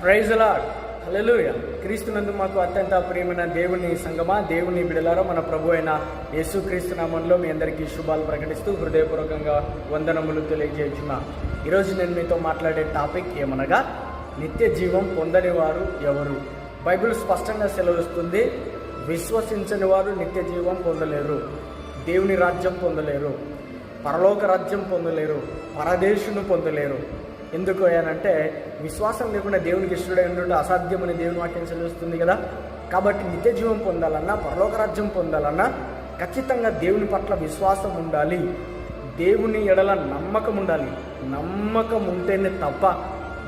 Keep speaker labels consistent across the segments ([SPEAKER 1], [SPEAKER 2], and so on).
[SPEAKER 1] Praise the lord. హల్లెలూయా. క్రీస్తునందు మాకు అత్యంత ప్రియమైన దేవుని సంగమా, దేవుని బిడలారా, మన ప్రభు అయిన యేసుక్రీస్తు నామంలో మీ అందరికీ శుభాలు ప్రకటిస్తూ హృదయపూర్వకంగా వందనములు తెలియజేస్తున్నా. ఈరోజు నేను మీతో మాట్లాడే టాపిక్ ఏమనగా, నిత్య జీవం పొందని వారు ఎవరు? బైబిల్ స్పష్టంగా సెలవిస్తుంది, విశ్వసించని వారు నిత్య జీవం పొందలేరు, దేవుని రాజ్యం పొందలేరు, పరలోక రాజ్యం పొందలేరు, పరదేశును పొందలేరు. ఎందుకు అనంటే, విశ్వాసం లేకుండా దేవునికి ఇష్టడై ఉండటం అసాధ్యమని దేవుని వాక్యం సెలవుస్తుంది కదా. కాబట్టి నిత్య జీవం పొందాలన్నా, పరలోక రాజ్యం పొందాలన్నా ఖచ్చితంగా దేవుని పట్ల విశ్వాసం ఉండాలి, దేవుని ఎడల నమ్మకం ఉండాలి. నమ్మకం ఉంటేనే తప్ప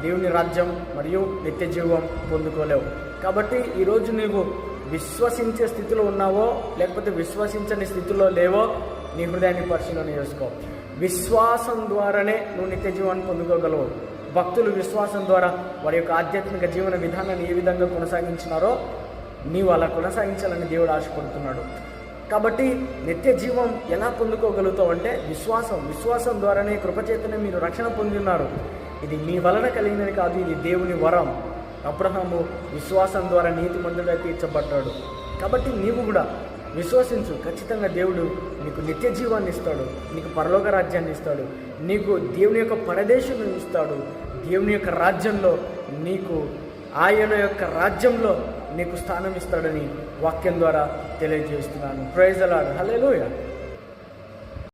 [SPEAKER 1] దేవుని రాజ్యం మరియు నిత్య జీవం పొందుకోలేవు. కాబట్టి ఈరోజు నీవు విశ్వసించే స్థితిలో ఉన్నావో లేకపోతే విశ్వసించని స్థితిలో లేవో నీ హృదయాన్ని పరిశీలన చేసుకో. విశ్వాసం ద్వారానే నువ్వు నిత్య జీవాన్ని పొందుకోగలవు. భక్తులు విశ్వాసం ద్వారా వారి యొక్క ఆధ్యాత్మిక జీవన విధానాన్ని ఏ విధంగా కొనసాగించినారో నీవు అలా కొనసాగించాలని దేవుడు ఆశపడుతున్నాడు. కాబట్టి నిత్య జీవం ఎలా పొందుకోగలుగుతావు అంటే విశ్వాసం ద్వారానే, కృపచేతనే మీరు రక్షణ పొందిన్నారు. ఇది మీ వలన కలిగినది కాదు, ఇది దేవుని వరం. అబ్రహాము విశ్వాసం ద్వారా నీతిమంతుడిగా తీర్చబడ్డాడు. కాబట్టి నీవు కూడా విశ్వసించు, ఖచ్చితంగా దేవుడు నీకు నిత్య జీవాన్ని ఇస్తాడు, నీకు పరలోక రాజ్యాన్ని ఇస్తాడు, నీకు దేవుని యొక్క పరదేశం ఇస్తాడు. దేవుని యొక్క రాజ్యంలో నీకు, ఆయన యొక్క రాజ్యంలో నీకు స్థానం ఇస్తాడని వాక్యం ద్వారా తెలియజేస్తున్నాను. Praise the lord. హల్లెలూయా.